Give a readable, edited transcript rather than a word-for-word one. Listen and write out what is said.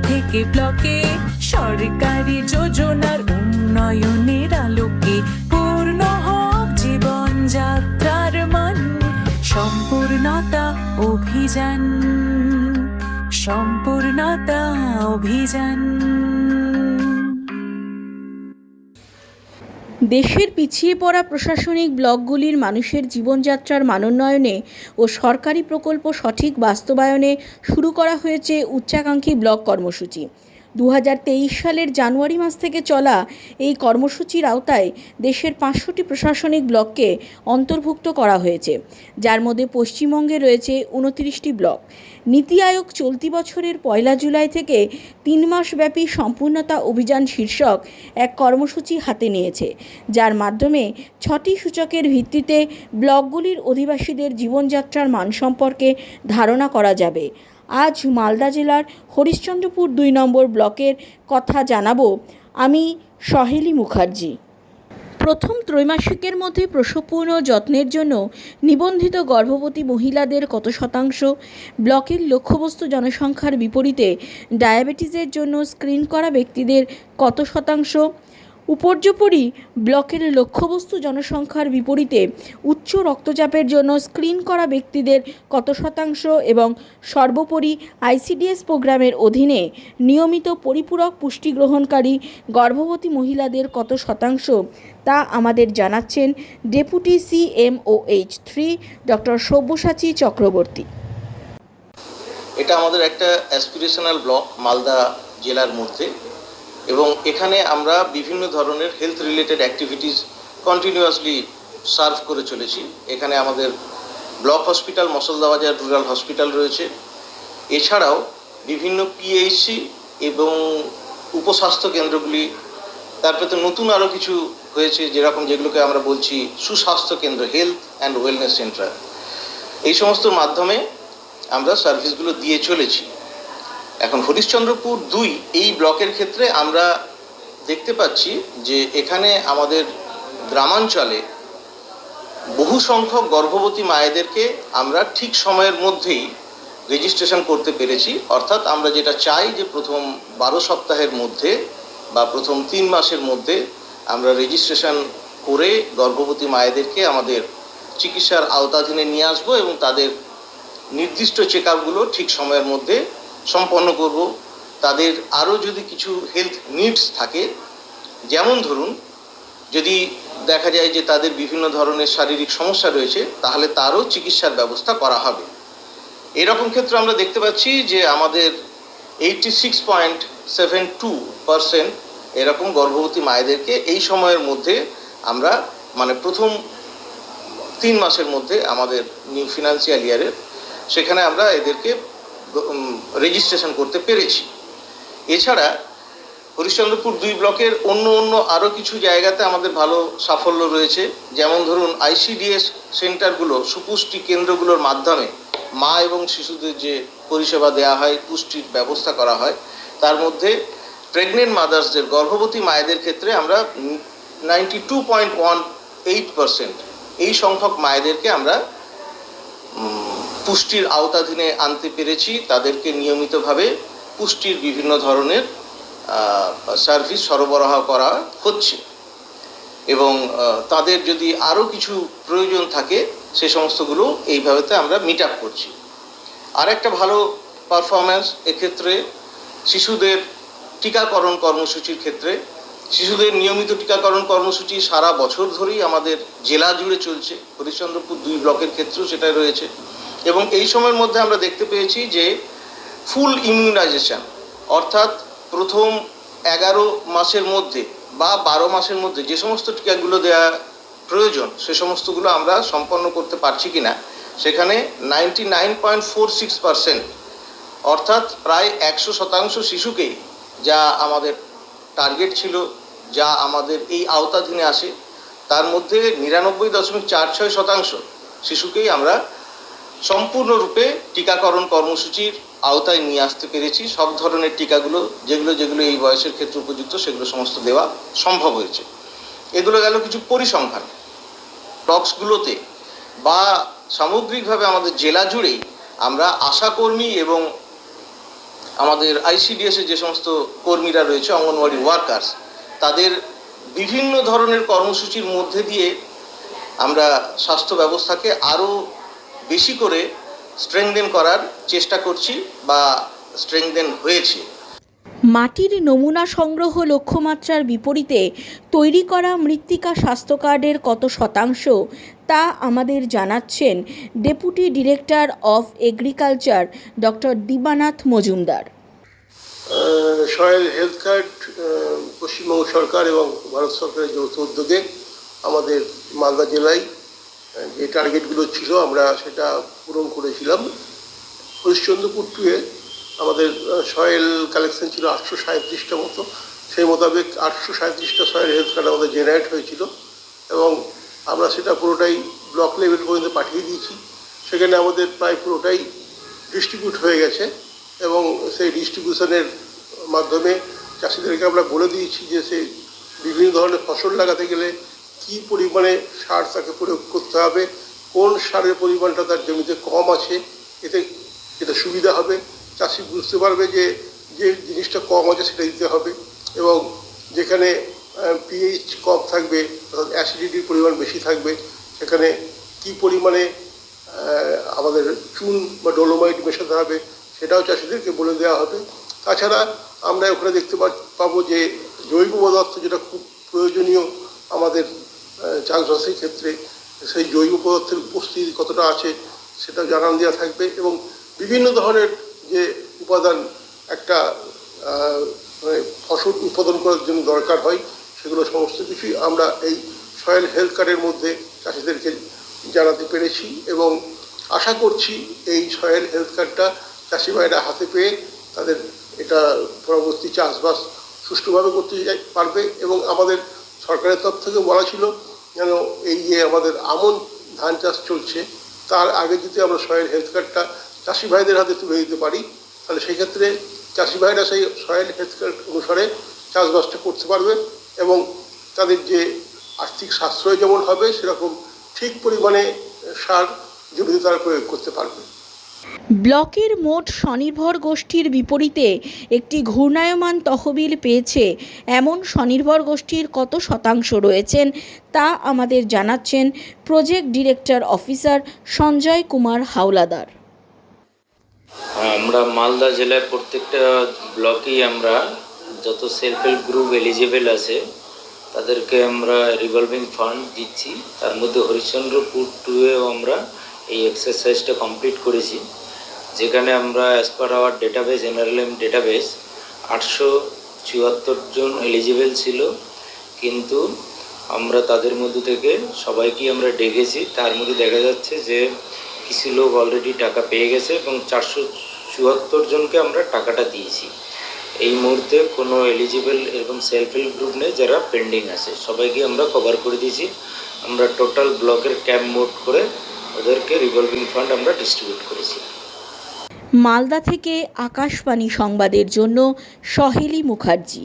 থেকে ব্লকে সরকারি যোজনার উন্নয়নের আলোকে পূর্ণ হোক জীবনযাত্রার মান। সম্পূর্ণতা অভিযান, সম্পূর্ণতা অভিযান। দেশের পিছিয়ে পড়া প্রশাসনিক ব্লকগুলির মানুষের জীবনযাত্রার মানোন্নয়নে ও সরকারি প্রকল্প সঠিক বাস্তবায়নে শুরু করা হয়েছে উচ্চাকাঙ্ক্ষী ব্লক কর্মসূচি। 2023 সালের জানুয়ারি মাস থেকে চলা এই কর্মসূচির আওতায় দেশের 500টি প্রশাসনিক ব্লককে অন্তর্ভুক্ত করা হয়েছে, যার মধ্যে পশ্চিমবঙ্গে রয়েছে 29টি ব্লক। নীতি আয়োগ চলতি বছরের 1 জুলাই থেকে 3 মাসব্যাপী সম্পূর্ণতা অভিযান শীর্ষক এক কর্মসূচি হাতে নিয়েছে, যার মাধ্যমে 6টি সূচকের ভিত্তিতে ব্লকগুলির অধিবাসীদের জীবনযাত্রার মান সম্পর্কে ধারণা করা যাবে। আজ মালদা জেলার হরিশ্চন্দ্রপুর 2 নম্বর ব্লকের কথা জানাবো আমি, সহেলি মুখার্জি। প্রথম ত্রৈমাসিকের মধ্যে প্রসবপূর্ণ যত্নের জন্য নিবন্ধিত গর্ভবতী মহিলাদের কত শতাংশ, ব্লকের লক্ষ্যবস্তু জনসংখ্যার বিপরীতে ডায়াবেটিসের জন্য স্ক্রিন করা ব্যক্তিদের কত শতাংশ, উপর্যুপরি ব্লকের লক্ষ্যবস্তু জনসংখ্যার বিপরীতে উচ্চ রক্তচাপের জন্য স্ক্রিন করা ব্যক্তিদের কত শতাংশ এবং সর্বোপরি আইসিডিএস প্রোগ্রামের অধীনে নিয়মিত পরিপূরক পুষ্টি গ্রহণকারী গর্ভবতী মহিলাদের কত শতাংশ, তা আমাদের জানাচ্ছেন deputy CMOH3 doctor Sabyasachi Chakraborty. এটা আমাদের একটা অ্যাসপিরেশনাল ব্লক মালদা জেলার মধ্যে, এবং এখানে আমরা বিভিন্ন ধরনের health related activities continuously serve করে চলেছি। এখানে আমাদের ব্লক হসপিটাল, মসলদাবাজার রুরাল হসপিটাল রয়েছে। এছাড়াও বিভিন্ন PHC এবং উপস্বাস্থ্য কেন্দ্রগুলি, তারপরে তো নতুন আরও কিছু হয়েছে যেগুলোকে আমরা বলছি সুস্বাস্থ্য কেন্দ্র, হেলথ অ্যান্ড ওয়েলনেস সেন্টার। এই সমস্ত মাধ্যমে আমরা সার্ভিসগুলো দিয়ে চলেছি। এখন হরিশ্চন্দ্রপুর 2 এই ব্লকের ক্ষেত্রে আমরা দেখতে পাচ্ছি যে এখানে আমাদের গ্রামাঞ্চলে বহু সংখ্যক গর্ভবতী মায়েদেরকে আমরা ঠিক সময়ের মধ্যেই রেজিস্ট্রেশন করতে পেরেছি। অর্থাৎ আমরা যেটা চাই যে প্রথম 12 সপ্তাহের মধ্যে বা প্রথম 3 মাসের মধ্যে আমরা রেজিস্ট্রেশন করে গর্ভবতী মায়েদেরকে আমাদের চিকিৎসার আওতাধীনে নিয়ে আসবো এবং তাদের নির্দিষ্ট চেক আপগুলো ঠিক সময়ের মধ্যে সম্পন্ন করব। তাদের আরও যদি কিছু হেলথ নিডস থাকে, যেমন ধরুন যদি দেখা যায় যে তাদের বিভিন্ন ধরনের শারীরিক সমস্যা রয়েছে, তাহলে তারও চিকিৎসার ব্যবস্থা করা হবে। এরকম ক্ষেত্রে আমরা দেখতে পাচ্ছি যে আমাদের 86.72% এরকম গর্ভবতী মায়েদেরকে এই সময়ের মধ্যে আমরা প্রথম 3 মাসের মধ্যে আমাদের নিউ ফিনান্সিয়াল ইয়ারের সেখানে আমরা এদেরকে রেজিস্ট্রেশন করতে পেরেছি। এছাড়া হরিশ্চন্দ্রপুর 2 ব্লকের অন্য আরও কিছু জায়গাতে আমাদের ভালো সাফল্য রয়েছে। যেমন ধরুন ICDS সেন্টারগুলো, সুপুষ্টি কেন্দ্রগুলোর মাধ্যমে মা এবং শিশুদের যে পরিষেবা দেওয়া হয়, পুষ্টির ব্যবস্থা করা হয়, তার মধ্যে প্রেগনেন্ট মাদার্সদের, গর্ভবতী মায়েদের ক্ষেত্রে আমরা 92.18% এই সংখ্যক মায়েদেরকে আমরা পুষ্টির আওতাধীনে আনতে পেরেছি। তাদেরকে নিয়মিতভাবে পুষ্টির বিভিন্ন ধরনের সার্ভিস সরবরাহ করা হচ্ছে এবং তাদের যদি আরও কিছু প্রয়োজন থাকে সে সমস্তগুলো এইভাবেতে আমরা মিট আপ করছি। আর একটা ভালো পারফরম্যান্স এক্ষেত্রে শিশুদের টিকাকরণ কর্মসূচির ক্ষেত্রে। শিশুদের নিয়মিত টিকাকরণ কর্মসূচি সারা বছর ধরেই আমাদের জেলা জুড়ে চলছে, হরিশ্চন্দ্রপুর 2 ব্লকের ক্ষেত্রেও সেটা রয়েছে। এবং এই সময়ের মধ্যে আমরা দেখতে পেয়েছি যে ফুল ইমিউনাইজেশন, অর্থাৎ প্রথম 11 মাসের মধ্যে বা 12 মাসের মধ্যে যে সমস্ত টিকাগুলো দেওয়া প্রয়োজন সে সমস্তগুলো আমরা সম্পন্ন করতে পারছি কিনা, সেখানে 99.46% অর্থাৎ প্রায় 100% শিশুকেই, যা আমাদের টার্গেট ছিল, যা আমাদের এই আওতাধীনে আসে, তার মধ্যে 99.46% শিশুকেই আমরা সম্পূর্ণরূপে টিকাকরণ কর্মসূচির আওতায় নিয়ে আসতে পেরেছি। সব ধরনের টিকাগুলো যেগুলো এই বয়সের ক্ষেত্রে উপযুক্ত সেগুলো সমস্ত দেওয়া সম্ভব হয়েছে। এগুলো গেল কিছু পরিসংখ্যান। ব্লকসগুলোতে বা সামগ্রিকভাবে আমাদের জেলা জুড়েই আমরা আশাকর্মী এবং আমাদের আইসিডিএসের যে সমস্ত কর্মীরা রয়েছে, অঙ্গনওয়াড়ি ওয়ার্কার্স, তাদের বিভিন্ন ধরনের কর্মসূচির মধ্যে দিয়ে আমরা স্বাস্থ্য ব্যবস্থাকে আরও বেশি করে স্ট্রেংথেন করার চেষ্টা করছি বা স্ট্রেংথেন হয়েছে। মাটির নমুনা সংগ্রহ লক্ষ্যমাত্রার বিপরীতে তৈরি করা মৃত্তিকা স্বাস্থ্য কার্ডের কত শতাংশ তা আমাদের জানাচ্ছেন deputy director of agriculture doctor Dibanath Majumdar. Soil health card Paschimbanga সরকার এবং ভারত সরকারের যৌথ উদ্যোগে আমাদের মালদা জেলায় যে টার্গেটগুলো ছিল আমরা সেটা পূরণ করেছিলাম। হরিশ্চন্দ্রপুর টুয়ে আমাদের সয়েল কালেকশন ছিল 837টা মতো, সেই মোতাবেক 837টা সয়েল হেলথ কার্ড আমাদের জেনারেট হয়েছিল এবং আমরা সেটা পুরোটাই ব্লক লেভেল পর্যন্ত পাঠিয়ে দিয়েছি। সেখানে আমাদের প্রায় পুরোটাই ডিস্ট্রিবিউট হয়ে গেছে এবং সেই ডিস্ট্রিবিউশনের মাধ্যমে চাষিদেরকে আমরা বলে দিয়েছি যে সেই বিভিন্ন ধরনের ফসল লাগাতে গেলে কী পরিমাণে সার তাকে প্রয়োগ করতে হবে, কোন সারের পরিমাণটা তার জমিতে কম আছে, এতে সুবিধা হবে, চাষি বুঝতে পারবে যে যে জিনিসটা কম আছে সেটা দিতে হবে এবং যেখানে পিএইচ কম থাকবে অর্থাৎ অ্যাসিডিটির পরিমাণ বেশি থাকবে সেখানে কী পরিমাণে আমাদের চুন বা ডোলোমাইট মেশাতে হবে সেটাও চাষিদেরকে বলে দেওয়া হবে। তাছাড়া আমরা ওখানে দেখতে পাবো যে জৈব পদার্থ যেটা খুব প্রয়োজনীয় আমাদের চাষবাসের ক্ষেত্রে, সেই জৈব পদার্থের উপস্থিতি কতটা আছে সেটা জানান দেওয়া থাকবে এবং বিভিন্ন ধরনের যে উপাদান একটা ফসল উৎপাদন করার জন্য দরকার হয় সেগুলো সমস্ত কিছুই আমরা এই সয়েল হেলথ কার্ডের মধ্যে চাষিদেরকে জানাতে পেরেছি এবং আশা করছি এই সয়েল হেলথ কার্ডটা চাষি ভাইরা হাতে পেয়ে তাদের এটা পরবর্তী চাষবাস সুষ্ঠুভাবে করতে পারবে এবং আমাদের সরকারের তরফ থেকে বলা ছিল যেন এই যে আমাদের আমন ধান চাষ চলছে তার আগে যদি আমরা সয়েল হেলথ কার্ডটা চাষি ভাইদের হাতে তুলে দিতে পারি তাহলে সেই ক্ষেত্রে চাষি ভাইরা সেই সয়েল হেলথ কার্ড অনুসারে চাষবাসটা করতে পারবে এবং তাদের যে আর্থিক সাশ্রয় যেমন হবে সেরকম ঠিক পরিমাণে সার জমিতে তারা প্রয়োগ করতে পারবে। ব্লকের মোট স্বনির্ভর গোষ্ঠীর বিপরীতে একটি ঘূর্ণায়মান তহবিল পেয়েছে এমন স্বনির্ভর গোষ্ঠীর কত শতাংশ রয়েছেন তা আমাদের জানাচ্ছেন project director officer Sanjay Kumar Howlader. আমরা মালদা জেলায় প্রত্যেকটা ব্লকেই আমরা যত সেলফ হেল্প গ্রুপ এলিজিবল আছে তাদেরকে আমরা রিভলভিং ফান্ড দিচ্ছি। তার মধ্যে হরিশ্চন্দ্রপুর টুয়েও আমরা এই এক্সারসাইজটা কমপ্লিট করেছি, যেখানে আমরা as per our database NRLM database 874 জন এলিজিবল ছিল, কিন্তু আমরা তাদের মধ্যে থেকে সবাইকেই আমরা ডেকেছি। তার মধ্যে দেখা যাচ্ছে যে কিছু লোক অলরেডি টাকা পেয়ে গেছে এবং 474 জনকে আমরা টাকাটা দিয়েছি। এই মুহূর্তে কোনো এলিজিবল এরকম সেলফ হেল্প গ্রুপ নেই যারা পেন্ডিং আছে, সবাইকে আমরা কভার করে দিয়েছি। আমরা টোটাল ব্লকের ক্যাম্প মোড করে ওদেরকে রিভলভিং ফান্ড আমরা ডিস্ট্রিবিউট করেছি। মালদা থেকে আকাশবাণী সংবাদের জন্য সহেলি মুখার্জি।